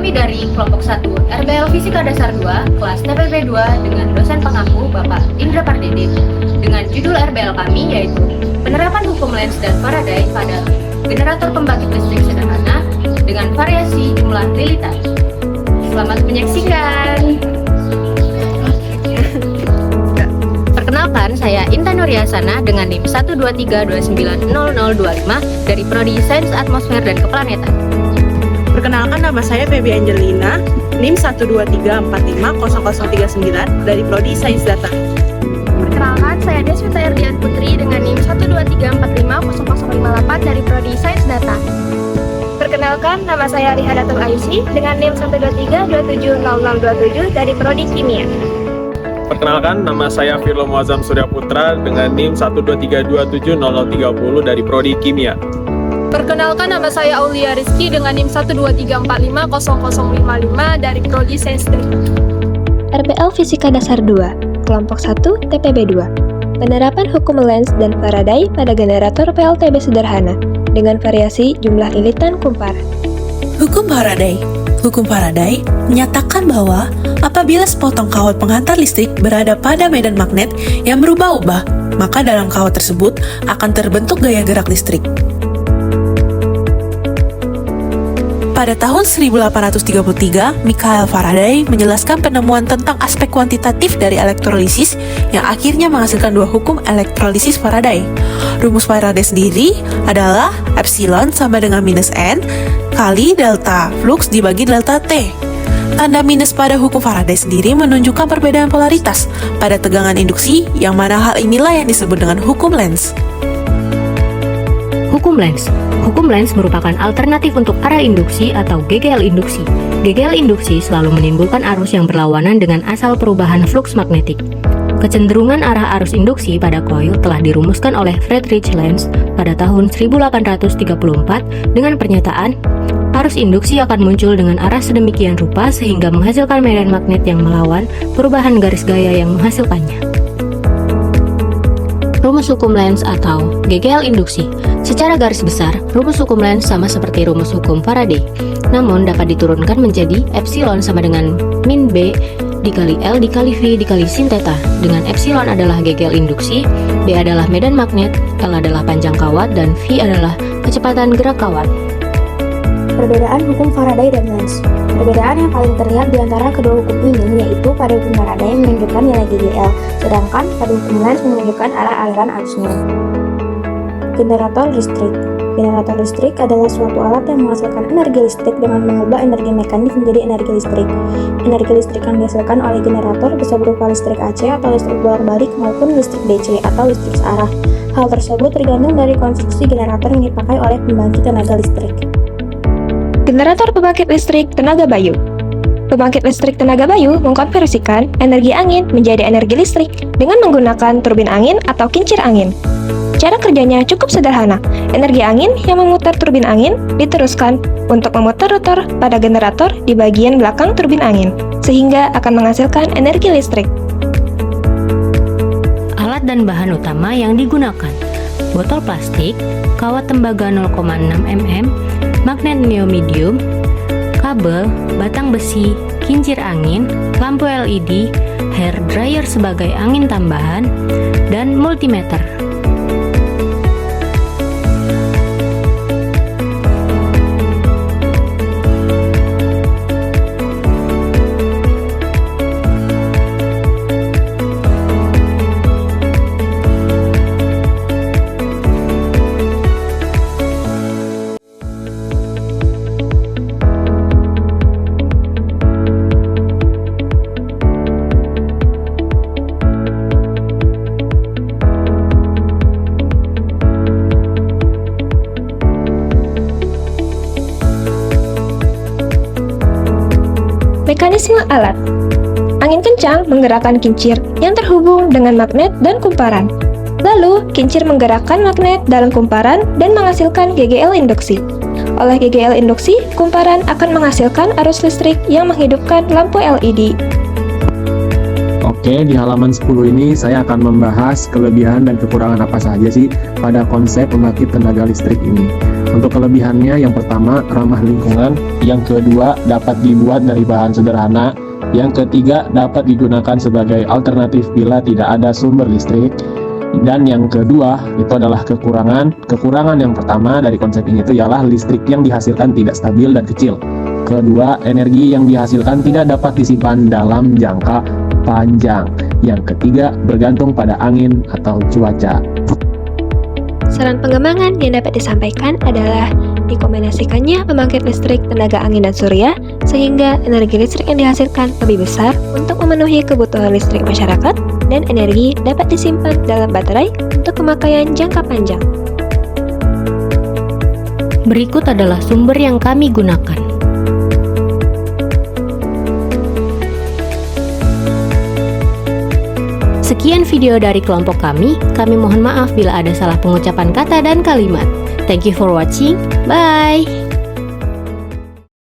Kami dari kelompok 1 RBL Fisika Dasar 2 kelas TPB 2 dengan dosen pengaku Bapak Indra Pardede dengan judul RBL kami yaitu penerapan hukum Lenz dan Faraday pada generator pembangkit listrik sederhana dengan variasi jumlah lilitan. Selamat menyaksikan. Perkenalkan, saya Intan Nuryasana dengan NIM 123290025 dari Prodi Sains Atmosfer dan Keplanetan. Perkenalkan, nama saya Feby Angelina, NIM 123450039 dari Prodi Sains Data. Perkenalkan, saya Deswita Erdian Putri dengan NIM 123450058 dari Prodi Sains Data. Perkenalkan, nama saya Rihadatul Aisy dengan NIM 123270627 dari Prodi Kimia. Perkenalkan, nama saya Firlo Muazzam Surya Putra dengan NIM 123270030 dari Prodi Kimia. Perkenalkan, nama saya Aulia Rizky dengan NIM 123450055 dari Prodi Sains 3. RBL Fisika Dasar 2, Kelompok 1 TPB 2. Penerapan hukum Lenz dan Faraday pada generator PLTB sederhana dengan variasi jumlah lilitan kumparan. Hukum Faraday. Hukum Faraday menyatakan bahwa apabila sepotong kawat penghantar listrik berada pada medan magnet yang berubah-ubah, maka dalam kawat tersebut akan terbentuk gaya gerak listrik. Pada tahun 1833, Michael Faraday menjelaskan penemuan tentang aspek kuantitatif dari elektrolisis yang akhirnya menghasilkan dua hukum elektrolisis Faraday. Rumus Faraday sendiri adalah epsilon sama dengan minus N kali delta flux dibagi delta T. Tanda minus pada hukum Faraday sendiri menunjukkan perbedaan polaritas pada tegangan induksi, yang mana hal inilah yang disebut dengan hukum Lenz. Hukum Lenz. Hukum Lenz merupakan alternatif untuk arah induksi atau GGL induksi. GGL induksi selalu menimbulkan arus yang berlawanan dengan asal perubahan fluks magnetik. Kecenderungan arah arus induksi pada koil telah dirumuskan oleh Friedrich Lenz pada tahun 1834 dengan pernyataan arus induksi akan muncul dengan arah sedemikian rupa sehingga menghasilkan medan magnet yang melawan perubahan garis gaya yang menghasilkannya. Rumus hukum Lenz atau GGL induksi. Secara garis besar, rumus hukum Lenz sama seperti rumus hukum Faraday, namun dapat diturunkan menjadi epsilon sama dengan min B dikali L dikali V dikali sin theta, dengan epsilon adalah GGL induksi, B adalah medan magnet, L adalah panjang kawat, dan V adalah kecepatan gerak kawat. Perbedaan hukum Faraday dan Lenz. Perbedaan yang paling terlihat di antara kedua hukum ini yaitu pada hukum Faraday menunjukkan nilai GGL, sedangkan pada hukum Lenz menunjukkan arah aliran arusnya. Generator listrik. Generator listrik adalah suatu alat yang menghasilkan energi listrik dengan mengubah energi mekanis menjadi energi listrik. Energi listrik yang dihasilkan oleh generator bisa berupa listrik AC atau listrik bolak-balik maupun listrik DC atau listrik searah. Hal tersebut tergantung dari konstruksi generator yang dipakai oleh pembangkit tenaga listrik. Generator pembangkit listrik tenaga bayu. Pembangkit listrik tenaga bayu mengkonversikan energi angin menjadi energi listrik dengan menggunakan turbin angin atau kincir angin. Cara kerjanya cukup sederhana. Energi angin yang memutar turbin angin diteruskan untuk memutar rotor pada generator di bagian belakang turbin angin, sehingga akan menghasilkan energi listrik. Alat dan bahan utama yang digunakan: botol plastik, kawat tembaga 0,6 mm, magnet neodymium, kabel, batang besi, kincir angin, lampu LED, hair dryer sebagai angin tambahan, dan multimeter. Mekanisme alat. Angin kencang menggerakkan kincir yang terhubung dengan magnet dan kumparan. Lalu, kincir menggerakkan magnet dalam kumparan dan menghasilkan GGL induksi. Oleh GGL induksi, kumparan akan menghasilkan arus listrik yang menghidupkan lampu LED. Oke, di halaman 10 ini saya akan membahas kelebihan dan kekurangan apa saja sih pada konsep pembangkit tenaga listrik ini. Untuk kelebihannya, yang pertama ramah lingkungan, yang kedua dapat dibuat dari bahan sederhana, yang ketiga dapat digunakan sebagai alternatif bila tidak ada sumber listrik, dan yang kedua itu adalah kekurangan. Kekurangan yang pertama dari konsep ini itu ialah listrik yang dihasilkan tidak stabil dan kecil. Kedua, energi yang dihasilkan tidak dapat disimpan dalam jangka panjang. Yang ketiga, bergantung pada angin atau cuaca. Saran pengembangan yang dapat disampaikan adalah dikombinasikannya pembangkit listrik tenaga angin dan surya sehingga energi listrik yang dihasilkan lebih besar untuk memenuhi kebutuhan listrik masyarakat dan energi dapat disimpan dalam baterai untuk pemakaian jangka panjang. Berikut adalah sumber yang kami gunakan. Sekian video dari kelompok kami mohon maaf bila ada salah pengucapan kata dan kalimat. Thank you for watching, bye!